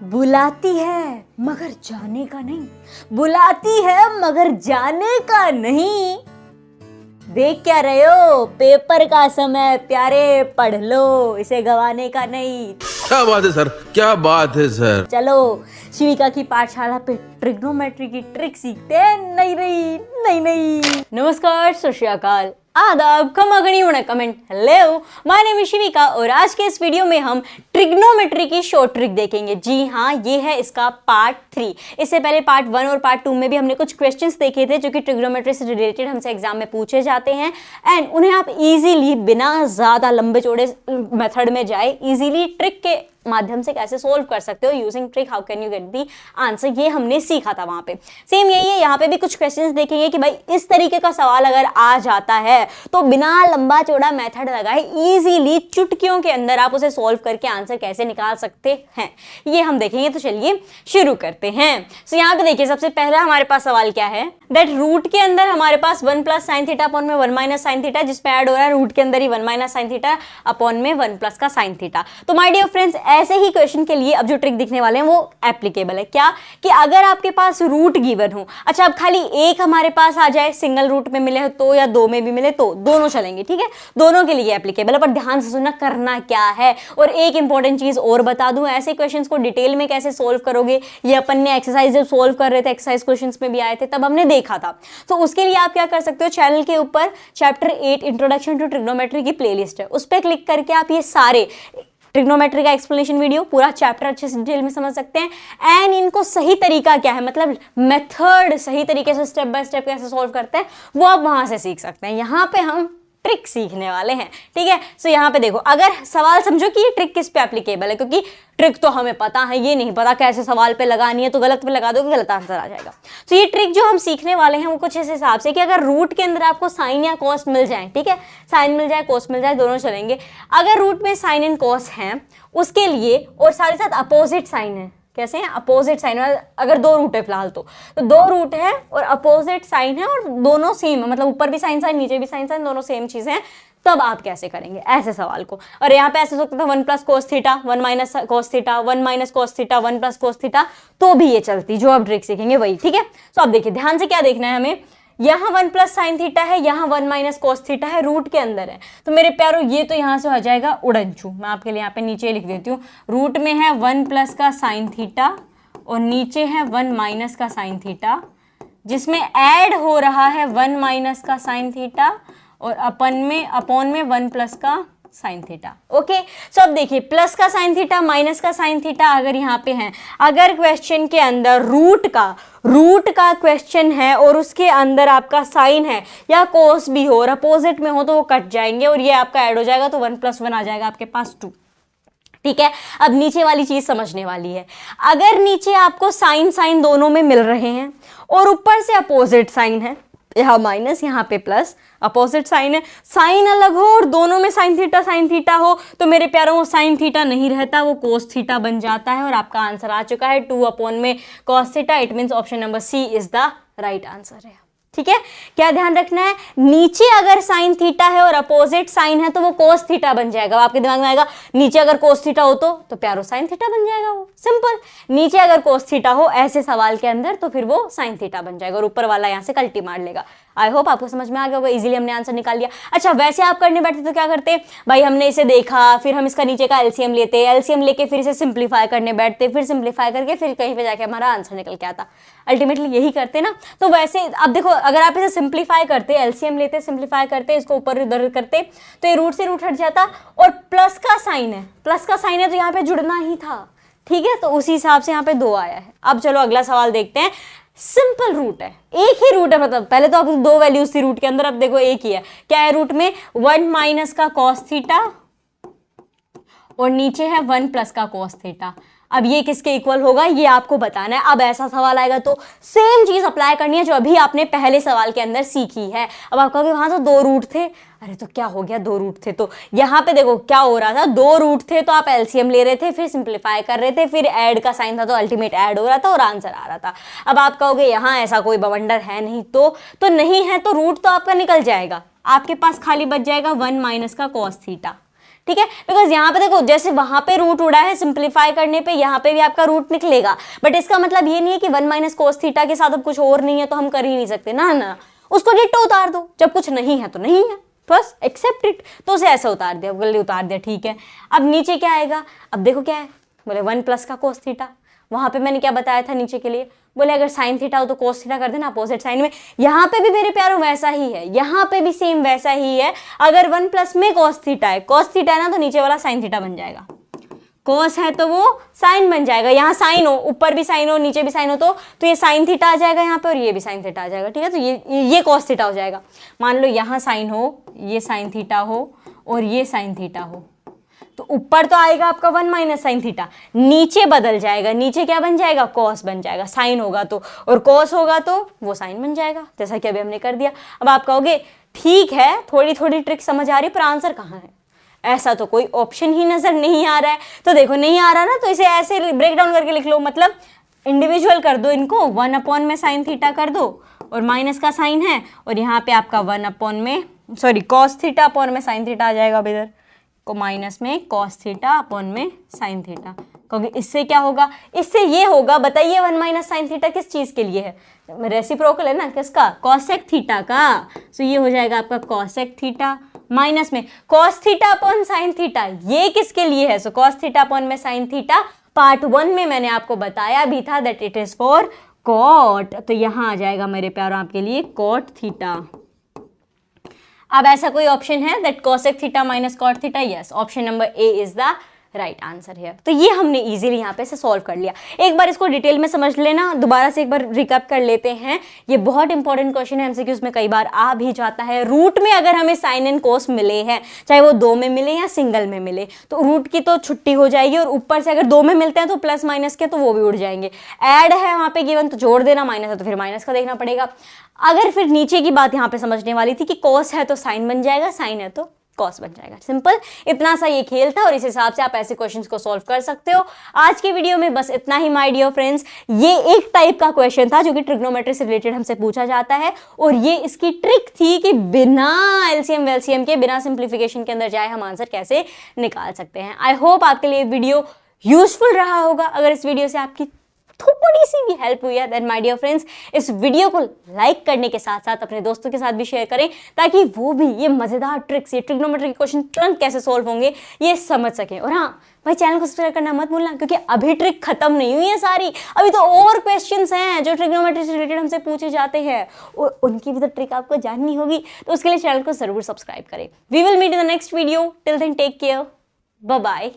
बुलाती है मगर जाने का नहीं, बुलाती है मगर जाने का नहीं। देख क्या रहे हो, पेपर का समय प्यारे, पढ़ लो, इसे गवाने का नहीं। क्या बात है सर, क्या बात है सर। चलो शिविका की पाठशाला पे ट्रिग्नोमेट्री की ट्रिक सीखते हैं। नहीं। नमस्कार, सत श्री अकाल, आदाब, comment. Hello, my name is Shivika और आज के इस वीडियो में हम ट्रिग्नोमेट्री की शॉर्ट ट्रिक देखेंगे। जी हाँ, ये है इसका पार्ट 3। इससे पहले पार्ट 1 और पार्ट 2 में भी हमने कुछ क्वेश्चंस देखे थे जो कि ट्रिग्नोमेट्री से रिलेटेड हमसे एग्जाम में पूछे जाते हैं एंड उन्हें आप इजीली बिना ज्यादा लंबे चौड़े मेथड में जाए इजीली ट्रिक के माध्यम से कैसे सोल्व कर सकते हो using trick, how can you get the answer, ये हमने सीखा था वहां पे। सेम यही है, यहाँ पे भी कुछ क्वेश्चंस देखेंगे कि भाई इस तरीके का सवाल अगर आ जाता है तो बिना लंबा चौड़ा मेथड लगाए इजीली चुटकियों के अंदर आप उसे सोल्व करके आंसर कैसे निकाल सकते हैं, ये हम देखेंगे। तो चलिए शुरू करते हैं। सो यहाँ पे देखिए, सबसे पहला हमारे पास सवाल क्या है, दैट रूट के अंदर हमारे पास 1 प्लस साइन थीटा अपॉन में 1 माइनस साइन थीटा, जिसमें ऐड हो रहा है रूट के अंदर ही 1 माइनस साइन थीटा अपॉन में 1 प्लस का साइन थीटा। तो माय डियर फ्रेंड्स, ऐसे ही क्वेश्चन के लिए अब जो ट्रिक दिखने वाले हैं वो एप्लीकेबल है। क्या कि अगर आपके पास रूट गिवन हो, अच्छा अब खाली एक हमारे पास आ जाए, सिंगल रूट में मिले तो या दो में भी मिले तो दोनों चलेंगे, ठीक है, दोनों के लिए एप्लीकेबल है। पर ध्यान से सुनना करना क्या है। और एक इंपॉर्टेंट चीज और बता दूं, ऐसे क्वेश्चंस को डिटेल में कैसे सोल्व करोगे ये अपन ने एक्सरसाइज जब सोल्व कर रहे थे, एक्सरसाइज क्वेश्चंस में भी आए थे तब हमने देखा था। तो उसके लिए आप क्या कर सकते हो, चैनल के ऊपर चैप्टर 8 इंट्रोडक्शन टू ट्रिग्नोमेट्री की प्लेलिस्ट है, उस पर क्लिक करके आप ये सारे ट्रिग्नोमेट्री का एक्सप्लेनेशन वीडियो पूरा चैप्टर अच्छे से डिटेल में समझ सकते हैं एंड इनको सही तरीका क्या है, मतलब मेथड सही तरीके से स्टेप बाय स्टेप कैसे सॉल्व करते हैं वो आप वहां से सीख सकते हैं। यहाँ पे हम ट्रिक सीखने वाले हैं, ठीक है। सो यहाँ पे देखो, अगर सवाल समझो कि ये ट्रिक किस पे एप्लीकेबल है, क्योंकि ट्रिक तो हमें पता है, ये नहीं पता कैसे सवाल पे लगानी है, तो गलत पे लगा दोगे गलत आंसर आ जाएगा। तो ये ट्रिक जो हम सीखने वाले हैं वो कुछ इस हिसाब से कि अगर रूट के अंदर आपको साइन या कॉस मिल जाए, ठीक है, साइन मिल जाए कॉस मिल जाए दोनों चलेंगे। अगर रूट में साइन एंड कॉस हैं उसके लिए और साथ ही साथ अपोजिट साइन है, कैसे हैं, अपोजिट साइन, अगर दो रूट है फिलहाल तो दो रूट है और अपोजिट साइन है और दोनों सेम है, मतलब ऊपर भी साइन साइन नीचे भी साइन साइन, दोनों सेम चीजें हैं, तब आप कैसे करेंगे ऐसे सवाल को। और यहाँ पे ऐसे हो सकता था 1 plus cos theta 1 minus cos theta 1 minus cos theta 1 plus cos theta, तो भी ये चलती, जो आप ट्रिक सीखेंगे वही, ठीक है। तो अब देखिए ध्यान से क्या देखना है हमें, यहाँ 1 प्लस साइन थीटा है, यहाँ 1 माइनस कोस थीटा है, रूट के अंदर है, तो मेरे प्यारों ये तो यहाँ से हो जाएगा उड़नचू। मैं आपके लिए यहाँ पे नीचे लिख देती हूँ, रूट में है 1 प्लस का साइन थीटा और नीचे है 1 माइनस का साइन थीटा, जिसमें ऐड हो रहा है 1 माइनस का साइन थीटा और अपॉन में 1 प्लस का साइन थीटा। ओके, सो अब देखिए, प्लस का साइन थीटा माइनस का साइन थीटा अगर यहाँ पे है, अगर क्वेश्चन के अंदर रूट का क्वेश्चन है और उसके अंदर आपका साइन है या कोस भी हो और अपोजिट में हो तो वो कट जाएंगे और ये आपका ऐड हो जाएगा, तो 1 प्लस 1 आ जाएगा आपके पास 2, ठीक है। अब नीचे वाली चीज समझने वाली है, अगर नीचे आपको साइन दोनों में मिल रहे हैं और ऊपर से अपोजिट साइन है, यहाँ माइनस यहाँ पे प्लस, अपोजिट साइन है, साइन अलग हो और दोनों में साइन थीटा हो, तो मेरे प्यारों वो साइन थीटा नहीं रहता, वो कोस थीटा बन जाता है और आपका आंसर आ चुका है 2 अपॉन में cos theta. It means option number C is the right answer है, ठीक है। क्या ध्यान रखना है, नीचे अगर साइन थीटा है और अपोजिट साइन है तो वो कोस थीटा बन जाएगा। आपके दिमाग में आएगा नीचे अगर कोस थीटा हो तो प्यारो साइन थीटा बन जाएगा, वो सिंपल। नीचे अगर कोस थीटा हो ऐसे सवाल के अंदर तो फिर वो साइन थीटा बन जाएगा और ऊपर वाला यहाँ से कल्टी मार लेगा। आई होप आपको समझ में आ गया होगा, इजीली हमने आंसर निकाल लिया। अच्छा, वैसे आप करने बैठे तो क्या करते भाई, हमने इसे देखा, फिर हम इसका नीचे का एलसीएम लेते, एलसीएम लेके फिर इसे सिंप्लीफाई करने बैठते, फिर सिंप्लीफाई करके फिर कहीं पे जाके हमारा आंसर निकल के आता, अल्टीमेटली यही करते ना। तो वैसे अब देखो, अगर आप इसे सिंप्लीफाई करते, एलसीएम लेते, सिंप्लीफाई करते, इसको ऊपर उधर करते, तो ये रूट से रूट हट जाता और प्लस का साइन है तो यहाँ पे जुड़ना ही था, ठीक है। तो उसी हिसाब से यहाँ पे 2 आया है। अब चलो अगला सवाल देखते हैं। सिंपल रूट है, एक ही रूट है, मतलब पहले तो आपको 2 वैल्यूज थी रूट के अंदर, अब देखो एक ही है। क्या है रूट में, 1 माइनस का कॉस थीटा और नीचे है 1 प्लस का कॉस थीटा। अब ये किसके इक्वल होगा ये आपको बताना है। अब ऐसा सवाल आएगा तो सेम चीज अप्लाई करनी है जो अभी आपने पहले सवाल के अंदर सीखी है। अब आप कहोगे वहां तो 2 रूट थे, अरे तो क्या हो गया 2 रूट थे, तो यहाँ पे देखो क्या हो रहा था, 2 रूट थे तो आप एलसीएम ले रहे थे, फिर सिंप्लीफाई कर रहे थे, फिर ऐड का साइन था तो अल्टीमेट ऐड हो रहा था और आंसर आ रहा था। अब आप कहोगे यहाँ ऐसा कोई बवंडर है नहीं, तो नहीं है, तो रूट तो आपका निकल जाएगा, आपके पास खाली बच जाएगा 1 माइनस का कॉस थीटा, ठीक है, बिकॉज यहाँ पे देखो जैसे वहां पे रूट उड़ा है, सिंप्लीफाई करने पे यहाँ पे भी आपका रूट निकलेगा, बट इसका मतलब ये नहीं है कि 1 माइनस कोस थीटा के साथ अब कुछ और नहीं है तो हम कर ही नहीं सकते, ना ना, उसको डिट्टो उतार दो, जब कुछ नहीं है तो नहीं है, बस एक्सेप्ट इट। तो उसे ऐसा उतार दिया, गले उतार दिया, ठीक है। अब नीचे क्या आएगा, अब देखो क्या है, बोले 1 प्लस का कोस थीटा, वहां पे मैंने क्या बताया था नीचे के लिए, बोले अगर साइन थीटा हो तो कोस थीटा कर देना अपोजिट साइन में। यहाँ पे भी मेरे प्यारों वैसा ही है, यहाँ पे भी सेम वैसा ही है। अगर 1 प्लस में कोस थीटा है, कोस थीटा है ना, तो नीचे वाला साइन थीटा बन जाएगा, कोस है तो वो साइन बन जाएगा। यहाँ साइन हो, ऊपर भी साइन हो, नीचे भी साइन हो, तो ये साइन थीटा आ जाएगा यहाँ पे, और ये भी साइन थीटा आ जाएगा, ठीक है। तो ये कोस थीटा हो जाएगा। मान लो यहाँ साइन हो, ये साइन थीटा हो, और ये साइन थीटा हो, तो ऊपर तो आएगा आपका 1 माइनस साइन थीटा, नीचे बदल जाएगा, नीचे क्या बन जाएगा, कॉस बन जाएगा। साइन होगा तो, और कॉस होगा तो वो साइन बन जाएगा, जैसा कि अभी हमने कर दिया। अब आप कहोगे ठीक है, थोड़ी थोड़ी ट्रिक समझ आ रही, पर आंसर कहाँ है? ऐसा तो कोई ऑप्शन ही नजर नहीं आ रहा है। तो देखो नहीं आ रहा ना, तो इसे ऐसे ब्रेक डाउन करके लिख लो, मतलब इंडिविजुअल कर दो इनको, 1 अपॉन में साइन थीटा कर दो, और माइनस का साइन है, और यहाँ पे आपका 1 अपॉन में कॉस थीटा अपॉन में साइन थीटा आ जाएगा, इधर को माइनस में कॉस थीटा अपॉन में साइन थीटा। क्योंकि इससे क्या होगा, इससे ये होगा, बताइए 1 माइनस साइन थीटा किस चीज के लिए है? रेसिप्रोकल है ना, किसका? कॉसेक थीटा का। सो ये हो जाएगा आपका कॉसेक थीटा माइनस में cos theta upon sine theta, ये किसके लिए है? सो कॉस थीटा अपॉन में साइन थीटा, पार्ट 1 में मैंने आपको बताया भी था that it is for cot. तो यहां आ जाएगा मेरे प्यारों आपके लिए कॉट थीटा। अब ऐसा कोई ऑप्शन है that cosec theta minus cot theta? Yes, option number A is the right answer है। तो ये हमने इजीली यहाँ पे से सॉल्व कर लिया। एक बार इसको डिटेल में समझ लेना, दोबारा से एक बार रिकैप कर लेते हैं। ये बहुत इंपॉर्टेंट क्वेश्चन है, एमसीक्यूज में कई बार आ भी जाता है। रूट में अगर हमें साइन एंड कोस मिले हैं, चाहे वो 2 में मिले या सिंगल में मिले, तो रूट की तो छुट्टी हो जाएगी, और ऊपर से अगर 2 में मिलते हैं तो प्लस माइनस के तो वो भी उड़ जाएंगे। ऐड है वहाँ पे गिवन तो जोड़ देना, माइनस है तो फिर माइनस का देखना पड़ेगा। अगर फिर नीचे की बात यहाँ पे समझने वाली थी कि कॉस है तो साइन बन जाएगा, साइन है तो कॉस बन जाएगा। सिंपल, इतना सा ये खेल था, और इस हिसाब से आप ऐसे क्वेश्चंस को सॉल्व कर सकते हो। आज के वीडियो में बस इतना ही माय डियर फ्रेंड्स। ये एक टाइप का क्वेश्चन था जो कि ट्रिग्नोमेट्री से रिलेटेड हमसे पूछा जाता है, और ये इसकी ट्रिक थी कि बिना एलसीएम वेलसीएम के, बिना सिंप्लीफिकेशन के अंदर जाए हम आंसर कैसे निकाल सकते हैं। आई होप आपके लिए वीडियो यूजफुल रहा होगा। अगर इस वीडियो से आपकी थोड़ी सी भी हेल्प हुई है देन माय डियर फ्रेंड्स, इस वीडियो को लाइक करने के साथ साथ अपने दोस्तों के साथ भी शेयर करें, ताकि वो भी ये मजेदार ट्रिक्स, ये ट्रिग्नोमेट्री के क्वेश्चन तुरंत कैसे सॉल्व होंगे ये समझ सकें। और हाँ भाई, चैनल को सब्सक्राइब करना मत भूलना, क्योंकि अभी ट्रिक खत्म नहीं हुई है सारी, अभी तो और क्वेश्चंस हैं जो ट्रिग्नोमेट्री से रिलेटेड हमसे पूछे जाते हैं, और उनकी भी तो ट्रिक आपको जाननी होगी। तो उसके लिए चैनल को जरूर सब्सक्राइब करें। We will meet in the next video, till then take care, bye bye.